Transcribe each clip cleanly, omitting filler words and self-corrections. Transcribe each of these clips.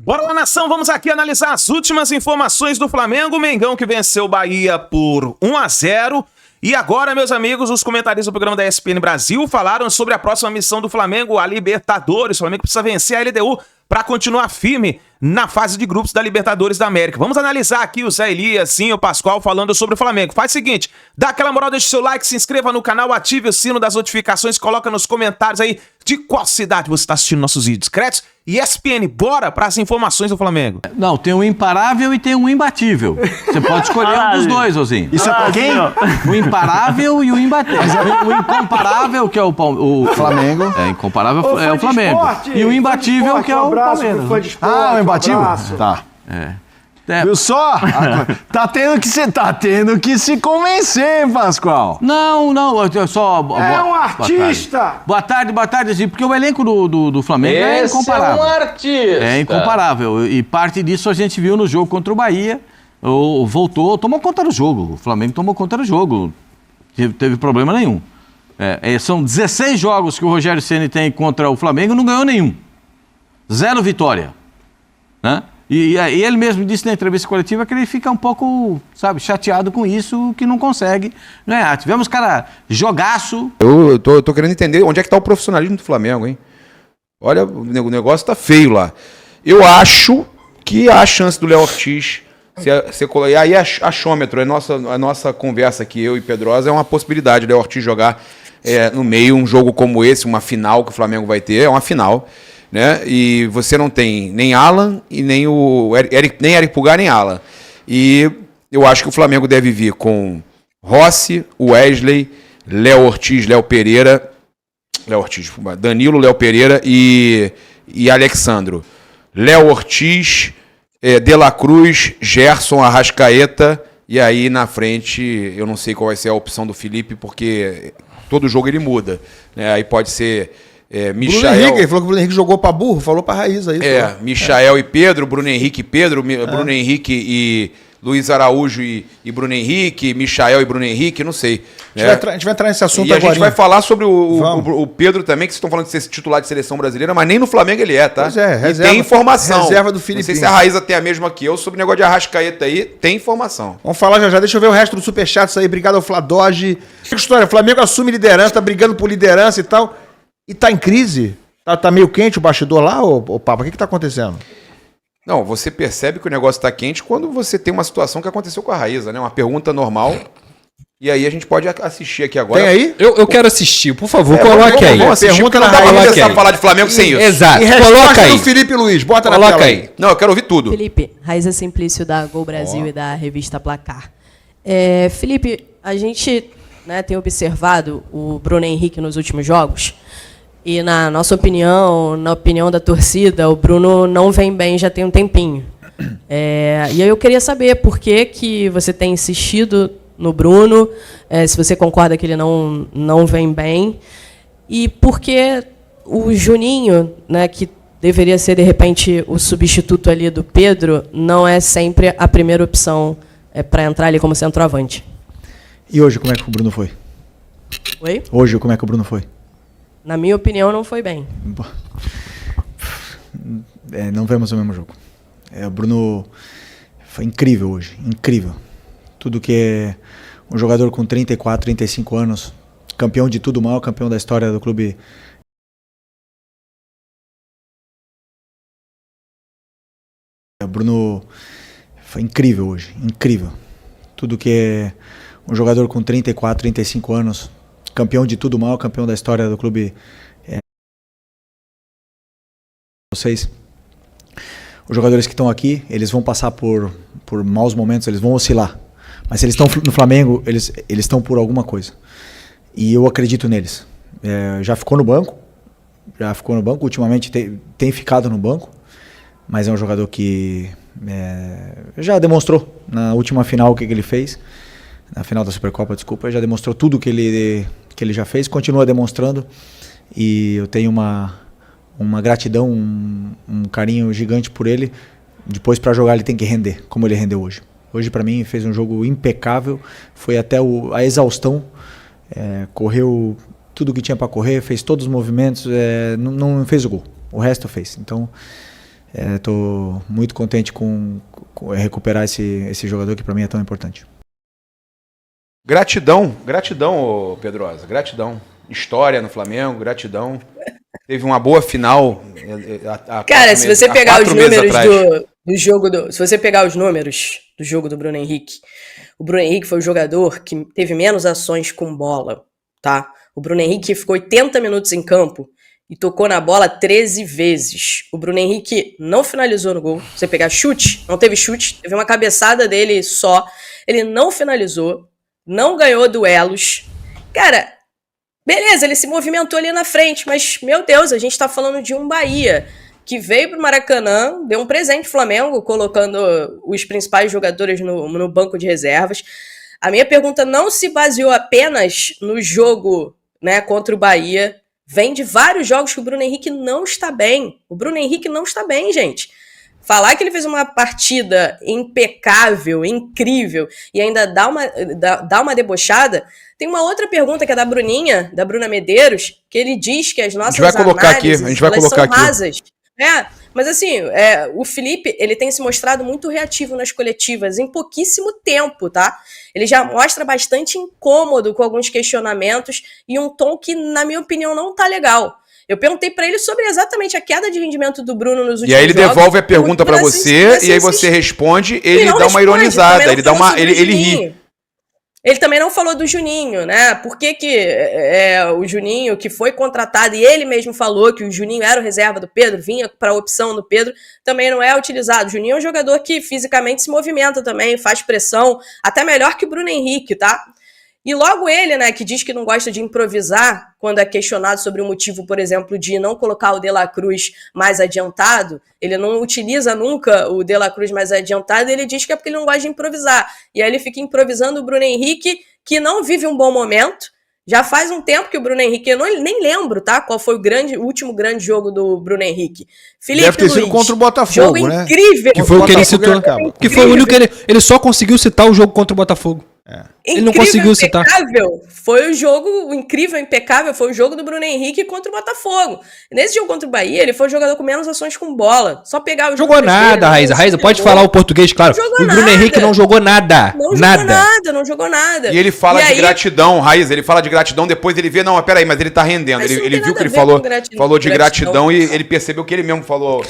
Bora lá, nação, vamos aqui analisar as últimas informações do Flamengo. Mengão que venceu o Bahia por 1-0. E agora, meus amigos, os comentaristas do programa da ESPN Brasil falaram sobre a próxima missão do Flamengo, a Libertadores. O Flamengo precisa vencer a LDU para continuar firme na fase de grupos da Libertadores da América. Vamos analisar aqui o Zé Elias, sim, o Pascoal falando sobre o Flamengo. Faz o seguinte, dá aquela moral, deixa o seu like, se inscreva no canal, ative o sino das notificações, coloca nos comentários aí de qual cidade você está assistindo nossos vídeos. Créditos e ESPN, bora para as informações do Flamengo. Não, tem um imparável e tem um imbatível. Você pode escolher um dos dois, Ozinho. Isso é pra quem? O imparável e o imbatível. O incomparável, que é o Flamengo. É, incomparável é o Flamengo. Esporte, e o imbatível, que é o Palmeiras. Ah, o imbatível? Tá. Viu só? Tá tendo que se convencer, Pascoal. Não, eu só... É um artista! Boa tarde, assim, porque o elenco do Flamengo é incomparável. É um artista! É incomparável. E parte disso a gente viu no jogo contra o Bahia. Voltou, tomou conta do jogo. O Flamengo tomou conta do jogo. Teve problema nenhum. São 16 jogos que o Rogério Ceni tem contra o Flamengo e não ganhou nenhum. 0 vitória. Né? E ele mesmo disse na entrevista coletiva que ele fica um pouco, chateado com isso, que não consegue ganhar. Tivemos, jogaço. Eu tô querendo entender onde é que tá o profissionalismo do Flamengo, hein? Olha, o negócio tá feio lá. Eu acho que há a chance do Léo Ortiz... E aí achômetro, a nossa conversa aqui, eu e Pedrosa, é uma possibilidade do Léo Ortiz jogar no meio um jogo como esse, uma final que o Flamengo vai ter, é uma final, né? E você não tem nem Alan e nem Eric Pulgar nem Alan. E eu acho que o Flamengo deve vir com Rossi, Wesley, Léo Ortiz, Danilo, Léo Pereira e Alexandro. Léo Ortiz, De La Cruz, Gerson, Arrascaeta, e aí na frente eu não sei qual vai ser a opção do Felipe, porque todo jogo ele muda, né? Aí pode ser Michael... Bruno Henrique, ele falou que o Bruno Henrique jogou pra burro, falou pra raiz aí. Michael e Pedro, Bruno Henrique e Pedro, Bruno Henrique e Luiz Araújo e Bruno Henrique, Michael e Bruno Henrique, não sei. A gente vai entrar nesse assunto agora. E agora. A gente vai falar sobre o Pedro também, que vocês estão falando de ser titular de seleção brasileira, mas nem no Flamengo ele tá? Pois é, reserva, e tem informação. Reserva do Filipinho. Não sei se a Raíza tem a mesma que eu, sobre o negócio de Arrascaeta aí, tem informação. Vamos falar já, deixa eu ver o resto do superchat aí, obrigado ao Fladoge. Que história, o Flamengo assume liderança, tá brigando por liderança e tal, e tá em crise? Tá meio quente o bastidor lá, ô Papa, o que tá acontecendo? Não, você percebe que o negócio está quente quando você tem uma situação que aconteceu com a Raíza, né? Uma pergunta normal. E aí a gente pode assistir aqui agora. Tem aí? Eu quero assistir, por favor, coloque aí. Vamos assistir, Pergunta não na dá pra Raíza. começar a falar de Flamengo sem isso. Exato, E resposta coloca aí. do Felipe Luiz, bota na Coloca tela aí. Não, eu quero ouvir tudo. Felipe, Raíza Simplício da Gol Brasil e da revista Placar. Felipe, a gente tem observado o Bruno Henrique nos últimos jogos e, na nossa opinião, na opinião da torcida, o Bruno não vem bem já tem um tempinho. E aí eu queria saber por que você tem insistido no Bruno, se você concorda que ele não vem bem, e por que o Juninho, que deveria ser, de repente, o substituto ali do Pedro, não é sempre a primeira opção para entrar ali como centroavante. E hoje, como é que o Bruno foi? Oi? Hoje, como é que o Bruno foi? Na minha opinião, não foi bem. Não vemos o mesmo jogo. O Bruno foi incrível hoje, incrível. Tudo que é um jogador com 34, 35 anos, campeão de tudo, maior campeão da história do clube. O Bruno foi incrível hoje, incrível. Tudo que é um jogador com 34, 35 anos, campeão de tudo, maior campeão da história do clube. Vocês... Os jogadores que estão aqui, eles vão passar por maus momentos, eles vão oscilar. Mas se eles estão no Flamengo, eles estão por alguma coisa. E eu acredito neles. Já ficou no banco, ultimamente tem ficado no banco, mas é um jogador que já demonstrou na última final o que ele fez, na final da Supercopa, desculpa, já demonstrou tudo que ele já fez, continua demonstrando, e eu tenho uma gratidão, um carinho gigante por ele. Depois, para jogar, ele tem que render, como ele rendeu hoje. Hoje, para mim, fez um jogo impecável, foi até a exaustão, correu tudo que tinha para correr, fez todos os movimentos, não fez o gol, o resto fez. Então, Estou muito contente com recuperar esse jogador que para mim é tão importante. Gratidão, ô Pedrosa, gratidão. História no Flamengo, gratidão. Teve uma boa final. Cara, se você pegar os números do jogo se você pegar os números do jogo do Bruno Henrique, o Bruno Henrique foi o jogador que teve menos ações com bola, tá? O Bruno Henrique ficou 80 minutos em campo e tocou na bola 13 vezes. O Bruno Henrique não finalizou no gol. Você pegar chute, não teve chute, teve uma cabeçada dele só. Ele não finalizou, não ganhou duelos. Cara, beleza, ele se movimentou ali na frente, mas, meu Deus, a gente tá falando de um Bahia que veio pro Maracanã, deu um presente ao Flamengo, colocando os principais jogadores no banco de reservas. A minha pergunta não se baseou apenas no jogo, né, contra o Bahia. Vem de vários jogos que o Bruno Henrique não está bem. O Bruno Henrique não está bem, gente. Falar que ele fez uma partida impecável, incrível, e ainda dá uma debochada. Tem uma outra pergunta que é da Bruninha, da Bruna Medeiros, que ele diz que as nossas análises, a gente vai colocar são aqui. rasas. Mas assim, o Felipe, ele tem se mostrado muito reativo nas coletivas em pouquíssimo tempo, tá? Ele já mostra bastante incômodo com alguns questionamentos e um tom que, na minha opinião, não tá legal. Eu perguntei pra ele sobre exatamente a queda de rendimento do Bruno nos últimos jogos. E aí ele devolve a pergunta pra você, e aí você responde, ele dá uma ironizada, ele ri. Ele também não falou do Juninho, né? Por que o Juninho, que foi contratado, e ele mesmo falou que o Juninho era o reserva do Pedro, vinha para a opção do Pedro, também não é utilizado. O Juninho é um jogador que fisicamente se movimenta também, faz pressão, até melhor que o Bruno Henrique, tá? E logo ele, né, que diz que não gosta de improvisar quando é questionado sobre o motivo, por exemplo, de não colocar o De La Cruz mais adiantado, ele não utiliza nunca o De La Cruz mais adiantado, ele diz que é porque ele não gosta de improvisar. E aí ele fica improvisando o Bruno Henrique, que não vive um bom momento. Já faz um tempo que o Bruno Henrique, eu nem lembro, tá? Qual foi o último grande jogo do Bruno Henrique. Felipe Deve ter sido Luiz, contra o Botafogo, jogo né? Incrível. Que foi o que ele citou. Que foi o único que ele só conseguiu citar o jogo contra o Botafogo. Ele não conseguiu citar. Foi o jogo incrível, impecável, foi o jogo do Bruno Henrique contra o Botafogo. Nesse jogo contra o Bahia, ele foi o jogador com menos ações com bola. Só pegar o jogo. Jogou nada, Raíza. Raíza, pode falar o português, claro. O Bruno Henrique não jogou nada. Não jogou nada. E ele fala de gratidão, Raíza, ele fala de gratidão, depois ele vê, não, peraí, mas ele tá rendendo. Ele viu que ele falou de gratidão e ele percebeu que ele mesmo falou.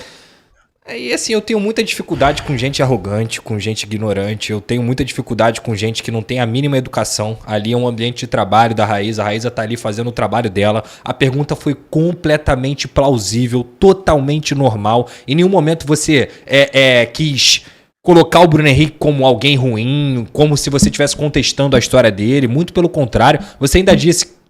E assim, eu tenho muita dificuldade com gente arrogante, com gente ignorante, eu tenho muita dificuldade com gente que não tem a mínima educação. Ali é um ambiente de trabalho da Raíza, a Raíza tá ali fazendo o trabalho dela. A pergunta foi completamente plausível, totalmente normal. Em nenhum momento você quis colocar o Bruno Henrique como alguém ruim, como se você estivesse contestando a história dele. Muito pelo contrário, você ainda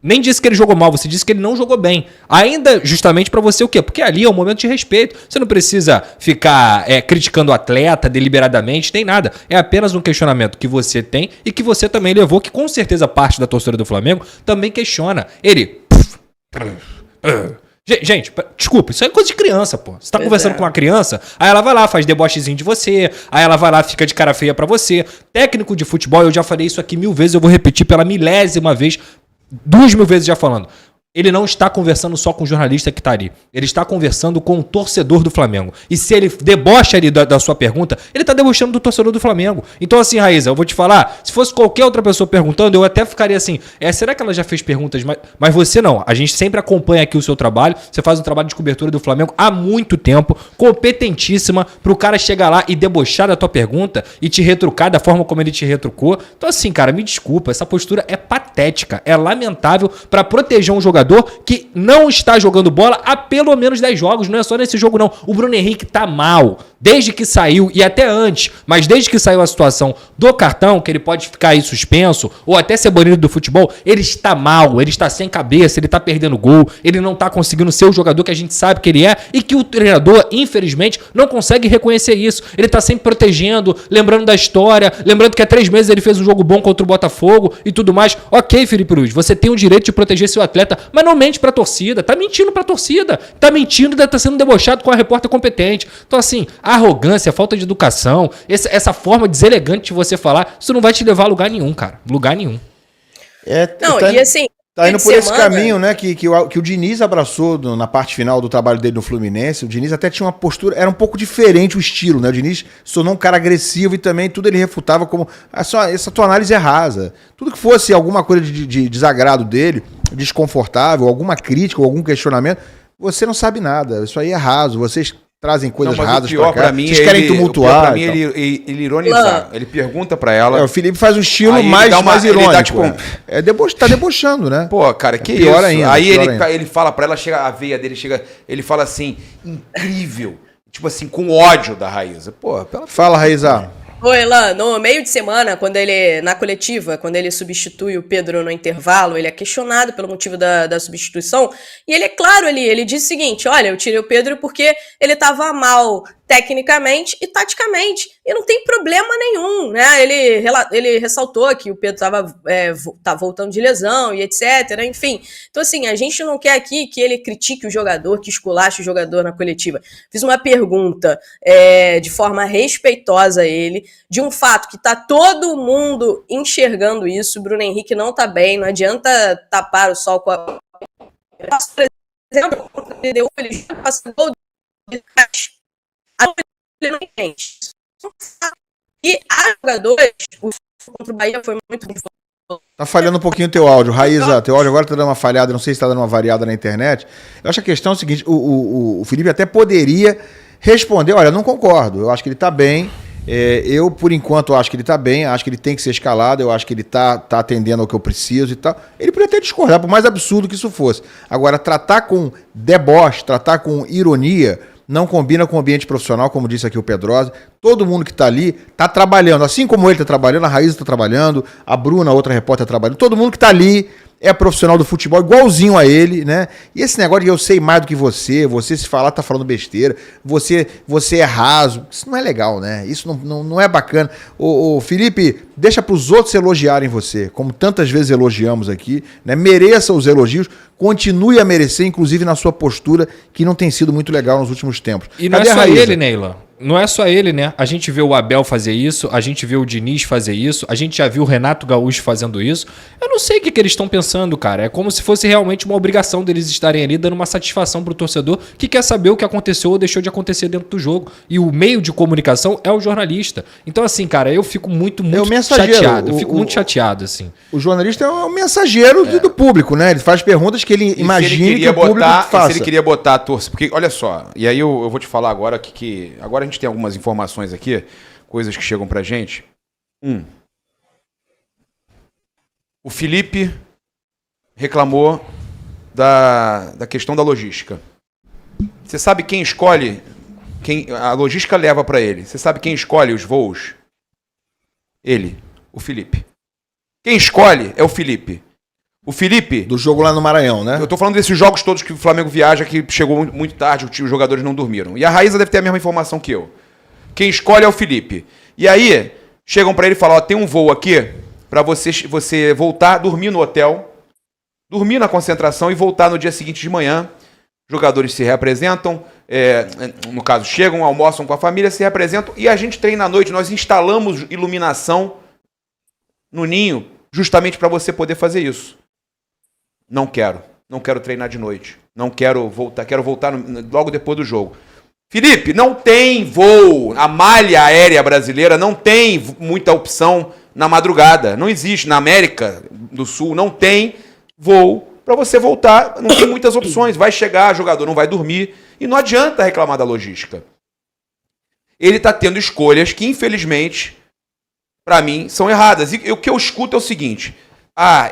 nem disse que ele jogou mal, você disse que ele não jogou bem. Ainda justamente pra você o quê? Porque ali é um momento de respeito. Você não precisa ficar criticando o atleta deliberadamente, nem nada. É apenas um questionamento que você tem e que você também levou, que com certeza parte da torcida do Flamengo também questiona. Ele... Gente, desculpa, isso é coisa de criança, pô. Você tá conversando com uma criança, aí ela vai lá, faz debochezinho de você, aí ela vai lá, fica de cara feia pra você. Técnico de futebol, eu já falei isso aqui 1000 vezes, eu vou repetir pela 1000ª vez, 2000 vezes já falando. Ele não está conversando só com o jornalista que está ali. Ele está conversando com o torcedor do Flamengo. E se ele debocha ali da sua pergunta, ele está debochando do torcedor do Flamengo. Então assim, Raíza, eu vou te falar, se fosse qualquer outra pessoa perguntando, eu até ficaria assim, será que ela já fez perguntas? Mas você não. A gente sempre acompanha aqui o seu trabalho. Você faz um trabalho de cobertura do Flamengo há muito tempo, competentíssima, para o cara chegar lá e debochar da tua pergunta e te retrucar da forma como ele te retrucou. Então assim, cara, me desculpa, essa postura é patética, é lamentável para proteger um jogador que não está jogando bola há pelo menos 10 jogos, não é só nesse jogo não. O Bruno Henrique tá mal, desde que saiu, e até antes, mas desde que saiu a situação do cartão, que ele pode ficar aí suspenso, ou até ser banido do futebol, ele está mal, ele está sem cabeça, ele tá perdendo gol, ele não tá conseguindo ser o jogador que a gente sabe que ele é, e que o treinador, infelizmente, não consegue reconhecer isso. Ele tá sempre protegendo, lembrando da história, lembrando que há 3 meses ele fez um jogo bom contra o Botafogo e tudo mais. Ok, Felipe Luiz, você tem o direito de proteger seu atleta, mas não mente pra torcida, tá mentindo pra torcida, tá mentindo, tá sendo debochado com a repórter competente. Então assim, a arrogância, a falta de educação, essa forma deselegante de você falar, isso não vai te levar a lugar nenhum, cara, lugar nenhum. E assim, Tá indo por esse caminho, né, que o Diniz abraçou na parte final do trabalho dele no Fluminense. O Diniz até tinha uma postura, era um pouco diferente o estilo, né? O Diniz se tornou um cara agressivo e também tudo ele refutava como essa tua análise é rasa. Tudo que fosse alguma coisa de desagrado dele, desconfortável, alguma crítica ou algum questionamento, você não sabe nada. Isso aí é raso. Vocês trazem coisas rasas pra cá. Vocês querem tumultuar. Pra mim, ele ironizar. Ele pergunta pra ela. O Felipe faz um estilo mais irônico. Dá, tipo, tá debochando, né? Pô, cara, que pior isso? Ainda, aí ele fala pra ela, a veia dele chega, ele fala assim, incrível. Tipo assim, com ódio da Raíza. Pô, fala, Raíza. Ô, Elan, no meio de semana, na coletiva, quando ele substitui o Pedro no intervalo, ele é questionado pelo motivo da substituição, e ele é claro ali, ele diz o seguinte, olha, eu tirei o Pedro porque ele tava mal tecnicamente e taticamente, e não tem problema nenhum, né, ele ressaltou que o Pedro tá voltando de lesão e etc, enfim, então assim, a gente não quer aqui que ele critique o jogador, que esculache o jogador na coletiva. Fiz uma pergunta de forma respeitosa a ele, de um fato que tá todo mundo enxergando isso, o Bruno Henrique não tá bem, não adianta tapar o sol com a... Por exemplo, ele passou ele não entende. E a jogadores, o contra o Bahia foi muito bom. Tá falhando um pouquinho o teu áudio. Raíza, teu áudio agora tá dando uma falhada, não sei se tá dando uma variada na internet. Eu acho que a questão é o seguinte, o Felipe até poderia responder, olha, não concordo, eu acho que ele tá bem, eu, por enquanto, acho que ele tá bem, acho que ele tem que ser escalado, eu acho que ele tá atendendo ao que eu preciso e tal. Ele poderia até discordar, por mais absurdo que isso fosse. Agora, tratar com deboche, tratar com ironia, não combina com o ambiente profissional, como disse aqui o Pedrosa. Todo mundo que está ali está trabalhando. Assim como ele está trabalhando, a Raíza está trabalhando, a Bruna, outra repórter, está trabalhando. Todo mundo que está ali é profissional do futebol, igualzinho a ele, né? E esse negócio de eu sei mais do que você se falar tá falando besteira, você é raso, isso não é legal, né? Isso não é bacana. Ô, Felipe, deixa para os outros elogiarem você, como tantas vezes elogiamos aqui, né? Mereça os elogios, continue a merecer, inclusive na sua postura, que não tem sido muito legal nos últimos tempos. E não é só ele, Neila. Não é só ele, né? A gente vê o Abel fazer isso, a gente vê o Diniz fazer isso, a gente já viu o Renato Gaúcho fazendo isso. Eu não sei o que eles estão pensando, cara. É como se fosse realmente uma obrigação deles estarem ali dando uma satisfação pro torcedor que quer saber o que aconteceu ou deixou de acontecer dentro do jogo. E o meio de comunicação é o jornalista. Então, assim, cara, eu fico muito chateado. Eu fico muito chateado, assim. O jornalista é o mensageiro do público, né? Ele faz perguntas que ele imagina que o público faça. Se ele queria botar a torcida... Porque, olha só, e aí eu vou te falar agora que agora a gente tem algumas informações aqui, coisas que chegam pra gente. O Felipe reclamou da questão da logística. Você sabe quem escolhe? A logística leva pra ele. Você sabe quem escolhe os voos? Ele, o Felipe. Quem escolhe é o Felipe. O Felipe... Do jogo lá no Maranhão, né? Eu tô falando desses jogos todos que o Flamengo viaja, que chegou muito tarde, os jogadores não dormiram. E a Raíza deve ter a mesma informação que eu. Quem escolhe é o Felipe. E aí, chegam pra ele e falam, ó, tem um voo aqui pra você voltar, dormir no hotel, dormir na concentração e voltar no dia seguinte de manhã. Jogadores se reapresentam, no caso, chegam, almoçam com a família, se reapresentam e a gente treina à noite. Nós instalamos iluminação no ninho justamente para você poder fazer isso. Não quero treinar de noite. Quero voltar logo depois do jogo. Felipe, não tem voo. A malha aérea brasileira não tem muita opção na madrugada. Não existe. Na América do Sul não tem voo para você voltar. Não tem muitas opções. Vai chegar, o jogador não vai dormir. E não adianta reclamar da logística. Ele está tendo escolhas que, infelizmente, para mim, são erradas. E o que eu escuto é o seguinte.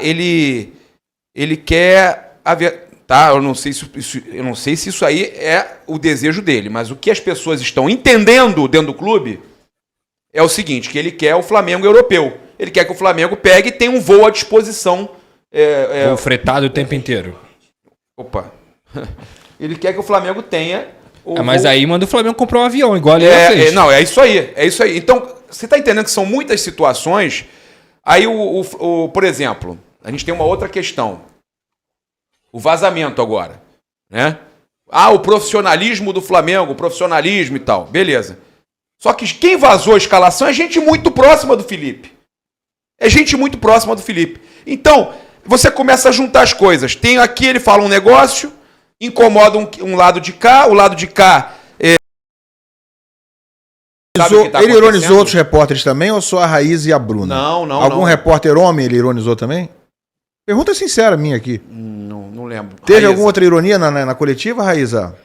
Ele quer... Tá, eu não sei se isso aí é o desejo dele, mas o que as pessoas estão entendendo dentro do clube é o seguinte, que ele quer o Flamengo europeu. Ele quer que o Flamengo pegue e tenha um voo à disposição. Voo fretado o tempo inteiro. Opa. Ele quer que o Flamengo tenha... mas aí manda o Flamengo comprar um avião, igual ele fez. Não, é isso aí. Então, você está entendendo que são muitas situações. Aí, por exemplo, a gente tem uma outra questão. O vazamento agora, né? O profissionalismo do Flamengo, o profissionalismo e tal. Beleza. Só que quem vazou a escalação é gente muito próxima do Felipe. Então, Você começa a juntar as coisas. Tem aqui, ele fala um negócio, incomoda um lado de cá, o lado de cá... Ele ironizou outros repórteres também ou só a Raíza e a Bruna? Não. Algum repórter homem ele ironizou também? Pergunta sincera minha aqui. Não lembro. Teve Raíza. alguma outra ironia na coletiva, Raíza?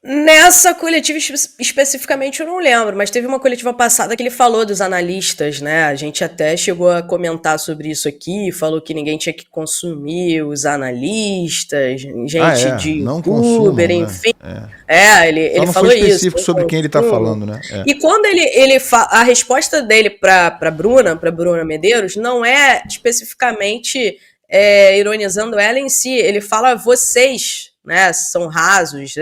Nessa coletiva especificamente eu não lembro, mas teve uma coletiva passada que ele falou dos analistas, né? A gente até chegou a comentar sobre isso aqui, falou que ninguém tinha que consumir os analistas, gente de não youtuber, consumam, enfim. Né? Ele não falou foi isso. específico sobre quem ele tá falando, né? E quando a resposta dele pra Bruna Medeiros, não é especificamente ironizando ela em si, ele fala vocês, né? São rasos,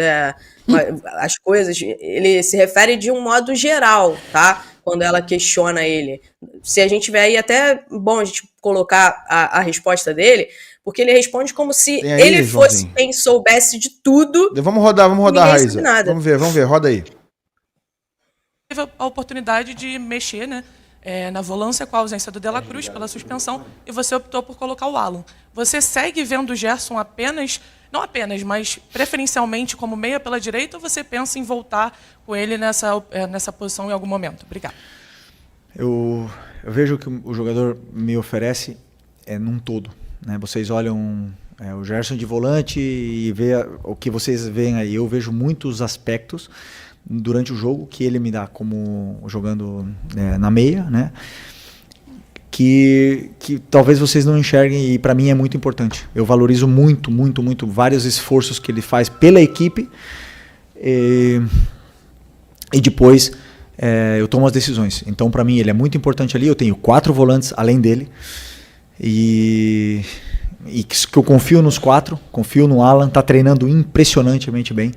as coisas, ele se refere de um modo geral, tá? Quando ela questiona ele. Se a gente tiver aí, até bom a gente colocar a resposta dele, porque ele responde como se aí, ele fosse Joãozinho? quem soubesse de tudo. Vamos rodar, Ninguém Raíza. sabe nada. Vamos ver, roda aí. Teve a oportunidade de mexer, né, na volância com a ausência do De La Cruz pela suspensão e você optou por colocar o Alan. Você segue vendo o Gerson não apenas, mas preferencialmente como meia pela direita ou você pensa em voltar com ele nessa posição em algum momento? Obrigado. Eu vejo que o jogador me oferece num todo, né? Vocês olham o Gerson de volante e vê o que vocês veem aí. Eu vejo muitos aspectos durante o jogo que ele me dá como jogando na meia, né? Que talvez vocês não enxerguem e para mim é muito importante. Eu valorizo muito vários esforços que ele faz pela equipe e depois eu tomo as decisões. Então para mim ele é muito importante ali. Eu tenho 4 volantes além dele e que eu confio nos 4, confio no Alan, está treinando impressionantemente bem.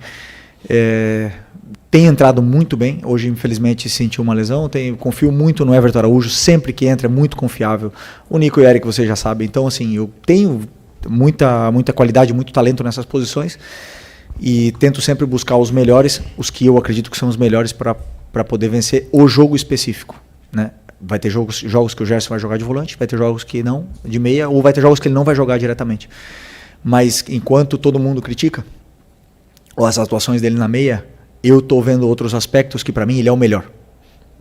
Tem entrado muito bem. Hoje, infelizmente, sentiu uma lesão. Confio muito no Everton Araújo. Sempre que entra, é muito confiável. O Nico e o Eric, você já sabe. Então, assim, eu tenho muita qualidade, muito talento nessas posições. E tento sempre buscar os melhores, os que eu acredito que são os melhores para poder vencer o jogo específico, né? Vai ter jogos que o Gerson vai jogar de volante, vai ter jogos que não, de meia, ou vai ter jogos que ele não vai jogar diretamente. Mas, enquanto todo mundo critica as atuações dele na meia, eu estou vendo outros aspectos que para mim ele é o melhor.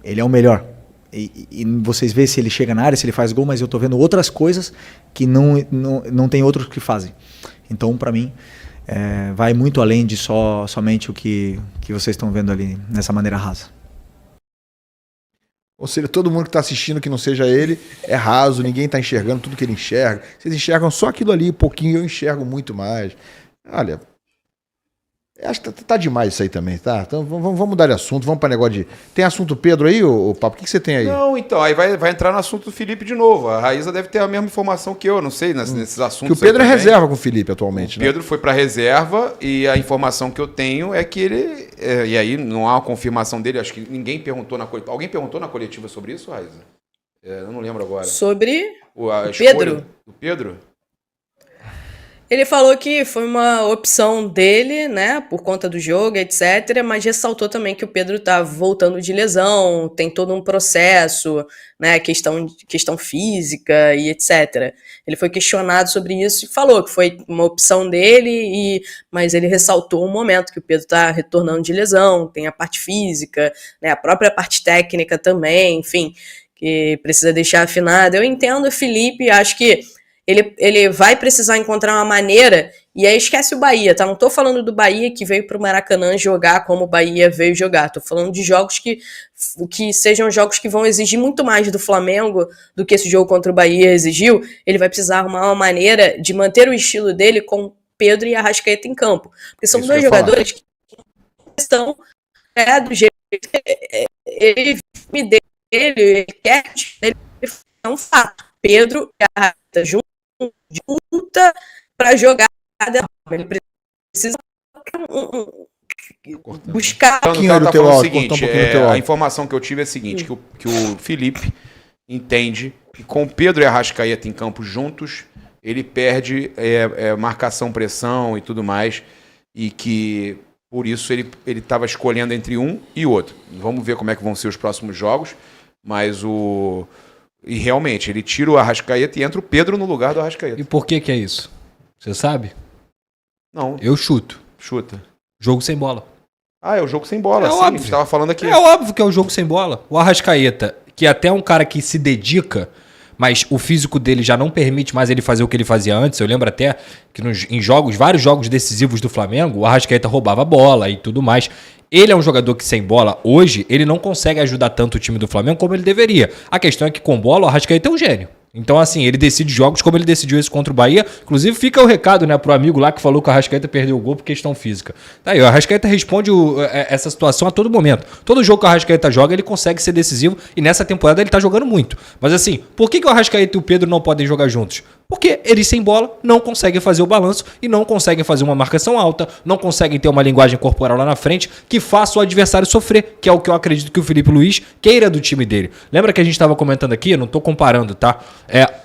Ele é o melhor. E vocês veem se ele chega na área, se ele faz gol, mas eu estou vendo outras coisas que não tem outros que fazem. Então, para mim, vai muito além de somente o que vocês estão vendo ali nessa maneira rasa. Ou seja, todo mundo que está assistindo que não seja ele é raso, ninguém está enxergando tudo que ele enxerga. Vocês enxergam só aquilo ali, um pouquinho, eu enxergo muito mais. Olha... Acho que tá demais isso aí também, tá? Então vamos mudar de assunto, vamos para negócio de... Tem assunto Pedro aí, ô Papo? O que você tem aí? Não, então, aí vai entrar no assunto do Felipe de novo. A Raíza deve ter a mesma informação que eu, não sei, nesses assuntos. Que o Pedro é reserva com o Felipe atualmente, né? O Pedro foi para reserva e a informação que eu tenho é que ele... e aí não há uma confirmação dele, acho que ninguém perguntou na coletiva. Alguém perguntou na coletiva sobre isso, Raíza? Eu não lembro agora. Sobre a Pedro? Do Pedro? Ele falou que foi uma opção dele, né, por conta do jogo, etc., mas ressaltou também que o Pedro tá voltando de lesão, tem todo um processo, né, questão física e etc. Ele foi questionado sobre isso e falou que foi uma opção dele, mas ele ressaltou o momento que o Pedro tá retornando de lesão, tem a parte física, né, a própria parte técnica também, enfim, que precisa deixar afinado. Eu entendo o Felipe, acho que ele vai precisar encontrar uma maneira, e aí esquece o Bahia, tá? Não tô falando do Bahia que veio pro Maracanã jogar como o Bahia veio jogar, tô falando de jogos que sejam jogos que vão exigir muito mais do Flamengo do que esse jogo contra o Bahia exigiu. Ele vai precisar arrumar uma maneira de manter o estilo dele com Pedro e Arrascaeta em campo, porque são dois jogadores que estão do jeito que ele me deu, ele quer, ele é um fato. Pedro e Arrascaeta juntos de luta para jogar. Ele precisa buscar. A informação que eu tive é a seguinte: que o Felipe entende que com o Pedro e a Arrascaeta em campo juntos, ele perde marcação, pressão e tudo mais, e que por isso ele estava escolhendo entre um e outro. Vamos ver como é que vão ser os próximos jogos, mas o E realmente, ele tira o Arrascaeta e entra o Pedro no lugar do Arrascaeta. E por que é isso? Você sabe? Não, Eu chuto. chuta. Jogo sem bola. Ah, é o jogo sem bola, É sim. óbvio. A gente tava falando aqui. É óbvio que é o jogo sem bola. O Arrascaeta, que até é um cara que se dedica, mas o físico dele já não permite mais ele fazer o que ele fazia antes. Eu lembro até que em vários jogos decisivos do Flamengo, o Arrascaeta roubava a bola e tudo mais. Ele é um jogador que sem bola, hoje, ele não consegue ajudar tanto o time do Flamengo como ele deveria. A questão é que com bola, o Arrascaeta é um gênio. Então, assim, ele decide jogos como ele decidiu esse contra o Bahia. Inclusive, fica o recado, né, pro amigo lá que falou que o Arrascaeta perdeu o gol por questão física. Tá aí, o Arrascaeta responde essa situação a todo momento. Todo jogo que o Arrascaeta joga, ele consegue ser decisivo e nessa temporada ele tá jogando muito. Mas assim, por que o Arrascaeta e o Pedro não podem jogar juntos? Porque eles sem bola não conseguem fazer o balanço e não conseguem fazer uma marcação alta, não conseguem ter uma linguagem corporal lá na frente que faça o adversário sofrer, que é o que eu acredito que o Felipe Luiz queira do time dele. Lembra que a gente estava comentando aqui, eu não tô comparando, tá?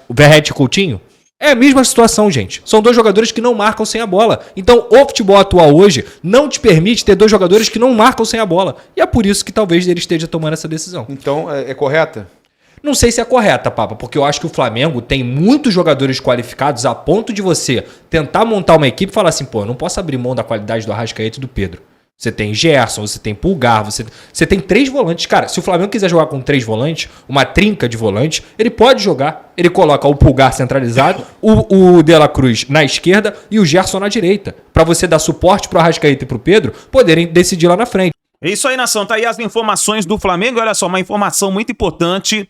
O Verratti e Coutinho? É a mesma situação, gente. São dois jogadores que não marcam sem a bola. Então, o futebol atual hoje não te permite ter dois jogadores que não marcam sem a bola. E é por isso que talvez ele esteja tomando essa decisão. Então, é correta? Não sei se é correta, Papa, porque eu acho que o Flamengo tem muitos jogadores qualificados a ponto de você tentar montar uma equipe e falar assim, pô, eu não posso abrir mão da qualidade do Arrascaeta e do Pedro. Você tem Gerson, você tem Pulgar, você tem 3 volantes. Cara, se o Flamengo quiser jogar com 3 volantes, uma trinca de volantes, ele pode jogar. Ele coloca o Pulgar centralizado, o De La Cruz na esquerda e o Gerson na direita. Pra você dar suporte pro Arrascaeta e pro Pedro poderem decidir lá na frente. É isso aí, nação. Tá aí as informações do Flamengo. Olha só, uma informação muito importante.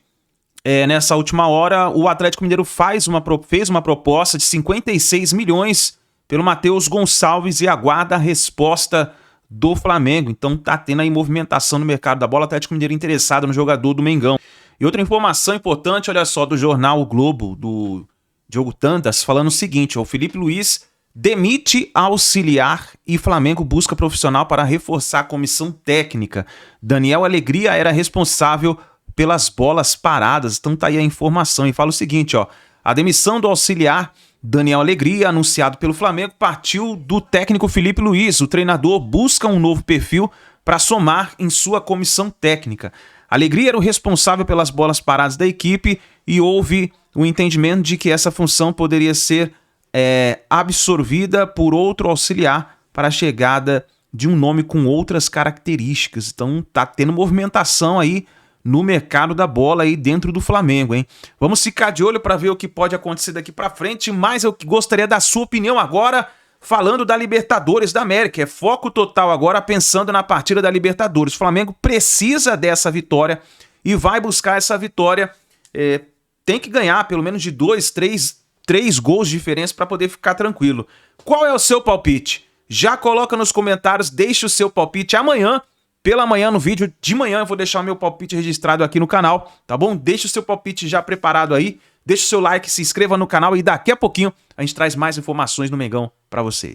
Nessa última hora, o Atlético Mineiro fez uma proposta de 56 milhões pelo Matheus Gonçalves e aguarda a resposta do Flamengo. Então tá tendo aí movimentação no mercado da bola. O Atlético Mineiro interessado no jogador do Mengão. E outra informação importante, olha só, do jornal O Globo, do Diogo Tantas, falando o seguinte, o Felipe Luiz demite auxiliar e Flamengo busca profissional para reforçar a comissão técnica. Daniel Alegria era responsável pelas bolas paradas. Então tá aí a informação. E fala o seguinte, ó, a demissão do auxiliar Daniel Alegria, anunciado pelo Flamengo, partiu do técnico Felipe Luiz. O treinador busca um novo perfil para somar em sua comissão técnica. Alegria era o responsável pelas bolas paradas da equipe e houve o entendimento de que essa função poderia ser absorvida por outro auxiliar para a chegada de um nome com outras características. Então tá tendo movimentação aí no mercado da bola aí dentro do Flamengo, hein? Vamos ficar de olho para ver o que pode acontecer daqui para frente, mas eu gostaria da sua opinião agora, falando da Libertadores da América. É foco total agora pensando na partida da Libertadores. O Flamengo precisa dessa vitória e vai buscar essa vitória. Tem que ganhar pelo menos de 2, 3 gols de diferença para poder ficar tranquilo. Qual é o seu palpite? Já coloca nos comentários, deixe o seu palpite amanhã. Pela manhã, no vídeo de manhã, eu vou deixar o meu palpite registrado aqui no canal, tá bom? Deixa o seu palpite já preparado aí, deixa o seu like, se inscreva no canal e daqui a pouquinho a gente traz mais informações no Mengão pra vocês.